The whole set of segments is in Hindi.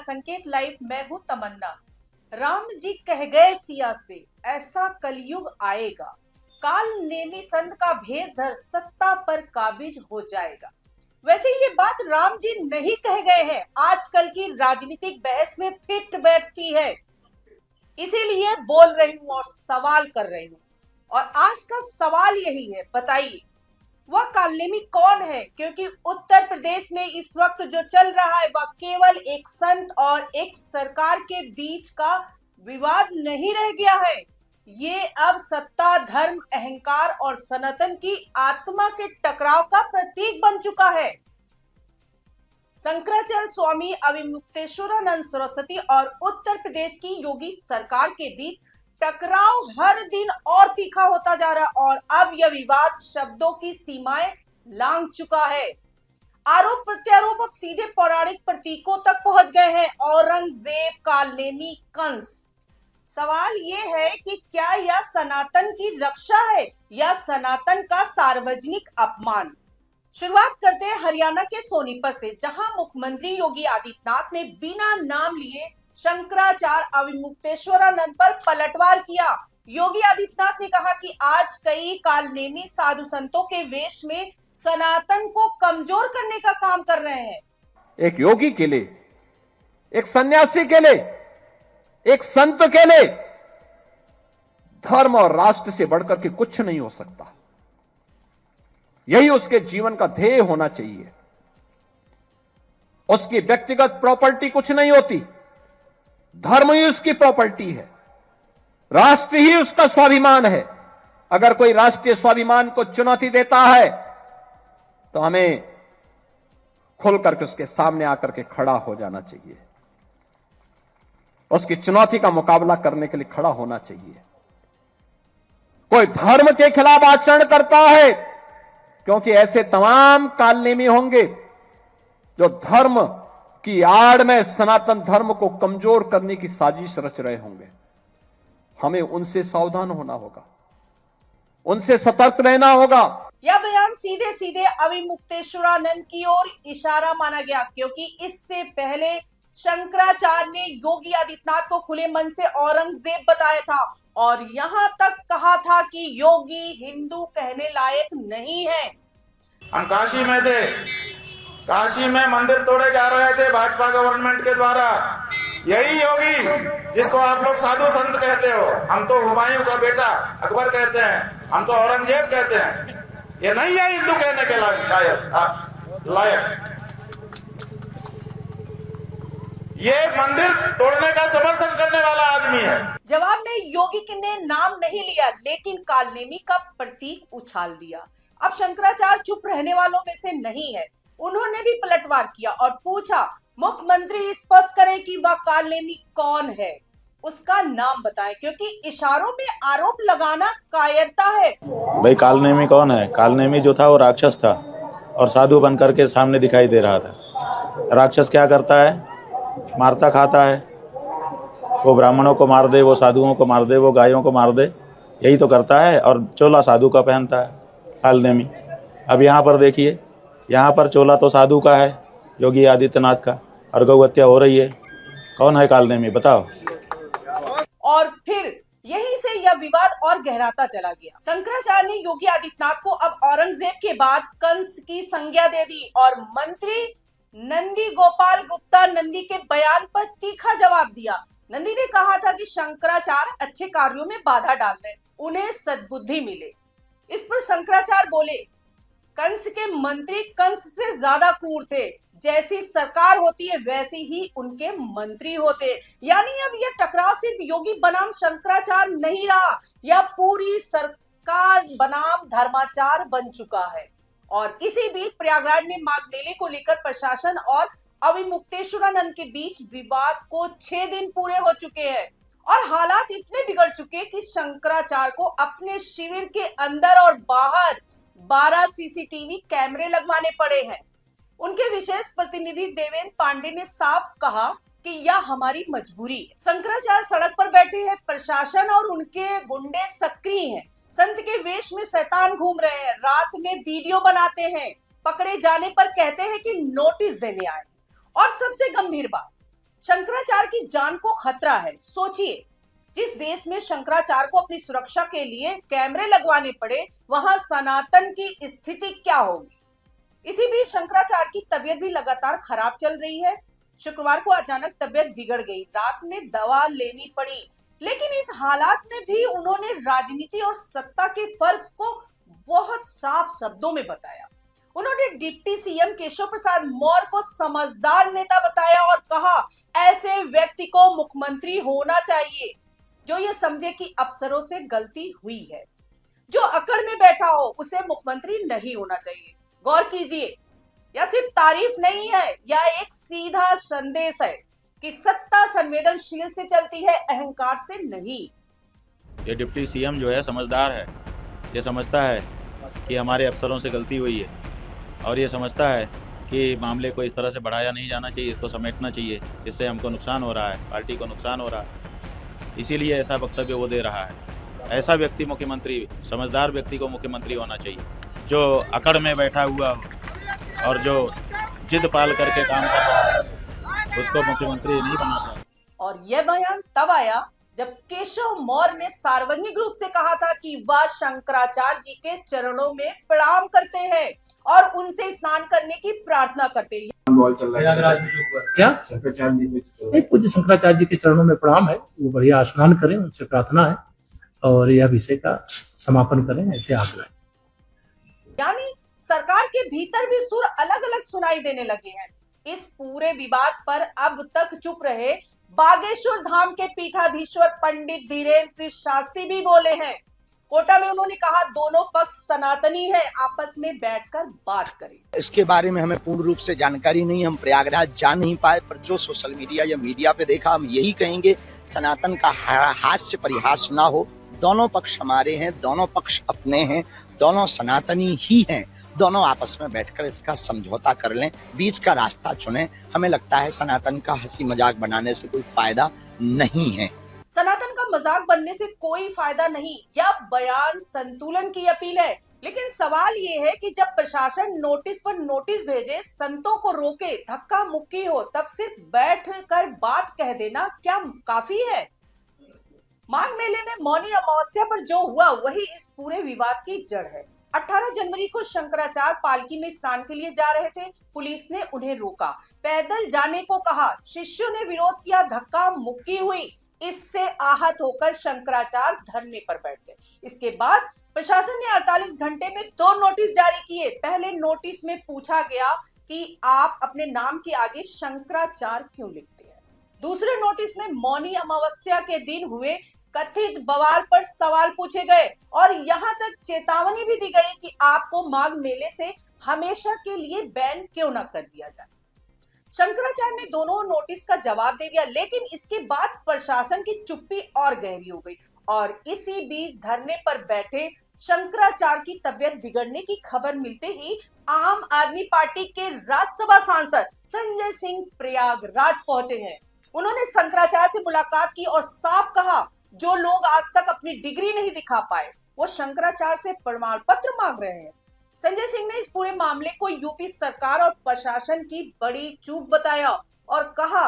संकेत लाइव, मैं हूं तमन्ना। राम जी कह गए सिया से, ऐसा कलयुग आएगा, काल नेमी संत का भेष धर सत्ता पर काबिज हो जाएगा। वैसे ये बात राम जी नहीं कह गए हैं, आजकल की राजनीतिक बहस में फिट बैठती है, इसीलिए बोल रही हूं और सवाल कर रही हूं। और आज का सवाल यही है, बताइए वह कालनेमी कौन है? क्योंकि उत्तर प्रदेश में इस वक्त जो चल रहा है वह केवल एक संत और एक सरकार के बीच का विवाद नहीं रह गया है, ये अब सत्ता, धर्म, अहंकार और सनातन की आत्मा के टकराव का प्रतीक बन चुका है। शंकराचार्य स्वामी अविमुक्तेश्वरानंद सरस्वती और उत्तर प्रदेश की योगी सरकार के बीच टकराव हर दिन और तीखा होता जा रहा है और अब यह विवाद शब्दों की सीमाएं लांघ चुका है। आरोप प्रत्यारोप अब सीधे पौराणिक प्रतीकों तक पहुंच गए हैं। औरंगजेब, कालनेमी, कंस। सवाल यह है कि क्या यह सनातन की रक्षा है या सनातन का सार्वजनिक अपमान? शुरुआत करते हैं हरियाणा के सोनीपत से, जहां मुख्यमंत्री योगी आदित्यनाथ ने बिना नाम लिए शंकराचार्य अविमुक्तेश्वरानंद पर पलटवार किया। योगी आदित्यनाथ ने कहा कि आज कई कालनेमी साधु संतों के वेश में सनातन को कमजोर करने का काम कर रहे हैं। एक योगी के लिए, एक सन्यासी के लिए, एक संत के लिए धर्म और राष्ट्र से बढ़कर के कुछ नहीं हो सकता। यही उसके जीवन का ध्येय होना चाहिए। उसकी व्यक्तिगत प्रॉपर्टी कुछ नहीं होती, धर्म ही उसकी प्रॉपर्टी है, राष्ट्र ही उसका स्वाभिमान है। अगर कोई राष्ट्रीय स्वाभिमान को चुनौती देता है तो हमें खुल करके उसके सामने आकर के खड़ा हो जाना चाहिए, उसकी चुनौती का मुकाबला करने के लिए खड़ा होना चाहिए। कोई धर्म के खिलाफ आचरण करता है, क्योंकि ऐसे तमाम कालनेमी होंगे जो धर्म की आड़ में सनातन धर्म को कमजोर करने की साजिश रच रहे होंगे। हमें उनसे सावधान होना होगा, उनसे सतर्क रहना होगा। यह बयान सीधे सीधे अविमुक्तेश्वरानंद की ओर इशारा माना गया, क्योंकि इससे पहले शंकराचार्य ने योगी आदित्यनाथ को खुले मन से औरंगजेब बताया था और यहां तक कहा था कि योगी हिंदू कहने लायक नहीं है। हम काशी में थे, काशी में मंदिर तोड़े जा रहे थे भाजपा गवर्नमेंट के द्वारा। यही योगी जिसको आप लोग साधु संत कहते हो, हम तो हुमायूं का बेटा अकबर कहते हैं, हम तो औरंगजेब कहते हैं, ये नहीं है हिंदू कहने के लायक। ये मंदिर तोड़ने का समर्थन करने वाला आदमी है। जवाब में योगी ने नाम नहीं लिया, लेकिन कालनेमी का प्रतीक उछाल दिया। अब शंकराचार्य चुप रहने वालों में से नहीं है, उन्होंने भी पलटवार किया और पूछा, मुख्यमंत्री स्पष्ट करें कि वह कालनेमी कौन है, उसका नाम बताएं, क्योंकि इशारों में आरोप लगाना कायरता है। भाई कालनेमी कौन है? कालनेमी जो था वो राक्षस था और साधु बनकर के सामने दिखाई दे रहा था। राक्षस क्या करता है? मारता खाता है, वो ब्राह्मणों को मार दे, वो साधुओं को मार दे, वो गायों को मार दे, यही तो करता है। और चोला साधु का पहनता है कालनेमी। अब यहाँ पर देखिए, यहाँ पर चोला तो साधु का है योगी आदित्यनाथ का, और गौ हत्या हो रही है। कौन है कालनेमी, बताओ? और फिर यहीं से यह विवाद और गहराता चला गया। शंकराचार्य ने योगी आदित्यनाथ को अब औरंगजेब के बाद कंस की संज्ञा दे दी और मंत्री नंदी गोपाल गुप्ता नंदी के बयान पर तीखा जवाब दिया। नंदी ने कहा था कि शंकराचार्य अच्छे कार्यों में बाधा डाल रहे, उन्हें सद्बुद्धि मिले। इस पर शंकराचार्य बोले, कंस के मंत्री कंस से ज्यादा क्रूर थे, जैसी सरकार होती है वैसे ही उनके मंत्री होते। यानी अब यह टकराव सिर्फ योगी बनाम शंकराचार्य नहीं रहा, यह पूरी सरकार बनाम धर्माचार्य बन चुका है। और इसी बीच प्रयागराज में माघ मेले को लेकर प्रशासन और अविमुक्तेश्वरानंद के बीच विवाद को 6 दिन पूरे हो चुके हैं और हालात इतने बिगड़ चुके कि शंकराचार्य को अपने शिविर के अंदर और बाहर 12 सीसीटीवी कैमरे लगवाने पड़े हैं। उनके विशेष प्रतिनिधि देवेंद्र पांडे ने साफ कहा कि यह हमारी मजबूरी है। शंकराचार्य सड़क पर बैठे हैं, प्रशासन और उनके गुंडे सक्रिय हैं, संत के वेश में शैतान घूम रहे हैं, रात में वीडियो बनाते हैं, पकड़े जाने पर कहते हैं कि नोटिस देने आए। और सबसे गंभीर बात, शंकराचार्य की जान को खतरा है। सोचिए, जिस देश में शंकराचार्य को अपनी सुरक्षा के लिए कैमरे लगवाने पड़े, वहां सनातन की स्थिति क्या होगी। इसी बीच शंकराचार्य की तबीयत भी लगातार खराब चल रही है। शुक्रवार को अचानक तबीयत बिगड़ गई, रात में दवा लेनी पड़ी, लेकिन इस हालात में भी उन्होंने राजनीति और सत्ता के फर्क को बहुत साफ शब्दों में बताया। उन्होंने डिप्टी सीएम केशव प्रसाद मौर्य को समझदार नेता बताया और कहा, ऐसे व्यक्ति को मुख्यमंत्री होना चाहिए जो ये समझे कि अफसरों से गलती हुई है। जो अकड़ में बैठा हो उसे मुख्यमंत्री नहीं होना चाहिए। गौर कीजिए, यह सिर्फ तारीफ नहीं है, यह एक सीधा संदेश है कि सत्ता संवेदनशील से चलती है, अहंकार से नहीं। ये डिप्टी सीएम जो है समझदार है, ये समझता है कि हमारे अफसरों से गलती हुई है और ये समझता है कि मामले को इस तरह से बढ़ाया नहीं जाना चाहिए, इसको समेटना चाहिए, इससे हमको नुकसान हो रहा है, पार्टी को नुकसान हो रहा है, इसीलिए ऐसा वक्तव्य वो दे रहा है। ऐसा व्यक्ति मुख्यमंत्री, समझदार व्यक्ति को मुख्यमंत्री होना चाहिए, जो अकड़ में बैठा हुआ हो और जो जिद पाल करके काम कर रहा है उसको मुख्यमंत्री नहीं बनाता। और यह बयान तब आया जब केशव मौर्य ने सार्वजनिक रूप से कहा था कि वह शंकराचार्य जी के चरणों में प्रणाम करते हैं और उनसे स्नान करने की प्रार्थना करते हैं। क्या शंकराचार्य जी नहीं, पूज्य शंकराचार्य जी के चरणों में प्रणाम है, वो बढ़िया स्नान करें, उनसे प्रार्थना है और यह विषय का समापन करें, ऐसे आग्रह। यानी सरकार के भीतर भी सुर अलग अलग सुनाई देने लगे हैं। इस पूरे विवाद पर अब तक चुप रहे बागेश्वर धाम के पीठाधीश्वर पंडित धीरेन्द्र शास्त्री भी बोले हैं। कोटा में उन्होंने कहा, दोनों पक्ष सनातनी है, आपस में बैठकर बात करें। इसके बारे में हमें पूर्ण रूप से जानकारी नहीं, हम प्रयागराज जा नहीं पाए, पर जो सोशल मीडिया या मीडिया पे देखा, हम यही कहेंगे, सनातन का हास्य परिहास ना हो। दोनों पक्ष हमारे हैं, दोनों पक्ष अपने हैं, दोनों सनातनी ही हैं। दोनों आपस में बैठकर इसका समझौता कर लें, बीच का रास्ता चुनें। हमें लगता है सनातन का हंसी मजाक बनाने से कोई फायदा नहीं है। सनातन का मजाक बनने से कोई फायदा नहीं, यह बयान संतुलन की अपील है। लेकिन सवाल ये है कि जब प्रशासन नोटिस पर नोटिस भेजे, संतों को रोके, धक्का मुक्की हो, तब सिर्फ बैठ कर बात कह देना क्या काफी है? माघ मेले में मौनी अमावस्या पर जो हुआ वही इस पूरे विवाद की जड़ है। 18 जनवरी को शंकराचार्य पालकी में स्नान के लिए जा रहे थे, पुलिस ने उन्हें रोका, पैदल जाने को कहा, शिष्यों ने विरोध किया, धक्का मुक्की हुई। इससे आहत होकर शंकराचार्य धरने पर बैठ गए। इसके बाद प्रशासन ने 48 घंटे में 2 नोटिस जारी किए। पहले नोटिस में पूछा गया कि आप अपने नाम के आगे शंकराचार्य क्यों लिखते हैं। दूसरे नोटिस में मौनी अमावस्या के दिन हुए कथित बवाल पर सवाल पूछे गए और यहाँ तक चेतावनी भी दी गई कि आपको माघ मेले से हमेशा के लिए बैन क्यों न कर दिया जाए। शंकराचार्य ने दोनों नोटिस का जवाब दे दिया, लेकिन इसके बाद प्रशासन की चुप्पी और गहरी हो गई और इसी बीच धरने पर बैठे शंकराचार्य की तबीयत बिगड़ने की खबर मिलते ही आम आदमी पार्टी के राज्यसभा सांसद संजय सिंह प्रयागराज पहुंचे हैं। उन्होंने शंकराचार्य से मुलाकात की और साफ कहा, जो लोग आज तक अपनी डिग्री नहीं दिखा पाए वो शंकराचार्य से प्रमाण पत्र मांग रहे हैं। संजय सिंह ने इस पूरे मामले को यूपी सरकार और प्रशासन की बड़ी चूक बताया और कहा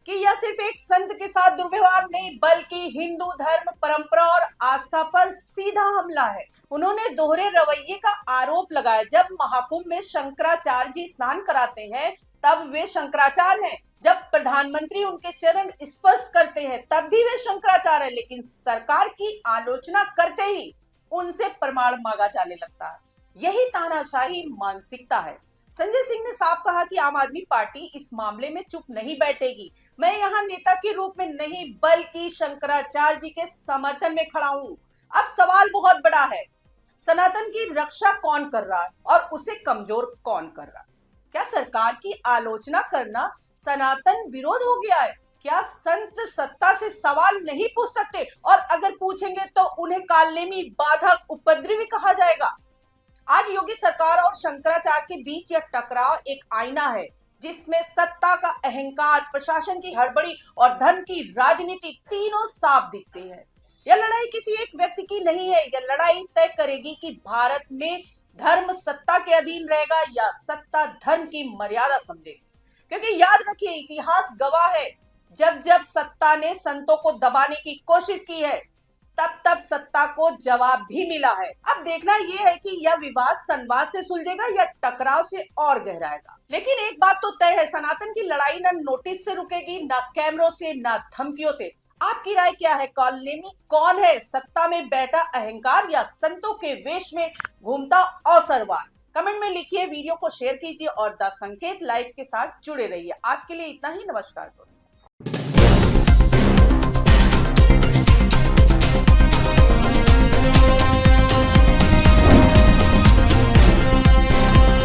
कि यह सिर्फ एक संत के साथ दुर्व्यवहार नहीं बल्कि हिंदू धर्म, परंपरा और आस्था पर सीधा हमला है। उन्होंने दोहरे रवैये का आरोप लगाया। जब महाकुंभ में शंकराचार्य जी स्नान कराते हैं तब वे शंकराचार्य हैं, जब प्रधानमंत्री उनके चरण स्पर्श करते हैं तब भी वे शंकराचार्य हैं, लेकिन सरकार की आलोचना करते ही उनसे प्रमाण मांगा जाने लगता है। यही तानाशाही मानसिकता है। संजय सिंह ने साफ कहा कि आम आदमी पार्टी इस मामले में चुप नहीं बैठेगी। मैं यहाँ नेता के रूप में नहीं बल्कि शंकराचार्य जी के समर्थन में खड़ा हूँ। अब सवाल बहुत बड़ा है, सनातन की रक्षा कौन कर रहा है और उसे कमजोर कौन कर रहा है? क्या सरकार की आलोचना करना सनातन विरोध हो गया है? क्या संत सत्ता से सवाल नहीं पूछ सकते और अगर पूछेंगे तो उन्हें कालनेमी, बाधक, उपद्रवी कहा जाएगा? आज योगी सरकार और शंकराचार्य के बीच यह टकराव एक आईना है जिसमें सत्ता का अहंकार, प्रशासन की हड़बड़ी और धन की राजनीति तीनों साफ दिखते हैं। यह लड़ाई किसी एक व्यक्ति की नहीं है, यह लड़ाई तय करेगी कि भारत में धर्म सत्ता के अधीन रहेगा या सत्ता धर्म की मर्यादा समझेगी। क्योंकि याद रखिए, इतिहास गवाह है, जब जब सत्ता ने संतों को दबाने की कोशिश की है, तब तब सत्ता को जवाब भी मिला है। अब देखना यह है कि यह विवाद संवाद से सुलझेगा या टकराव से और गहराएगा। लेकिन एक बात तो तय है, सनातन की लड़ाई न नोटिस से रुकेगी, न कैमरों से, न धमकियों से। आपकी राय क्या है? कॉलनेमी कौन है, सत्ता में बैठा अहंकार या संतों के वेश में घूमता अवसरवान? कमेंट में लिखिए, वीडियो को शेयर कीजिए और द संकेत लाइव के साथ जुड़े रहिए। आज के लिए इतना ही। नमस्कार दोस्तों।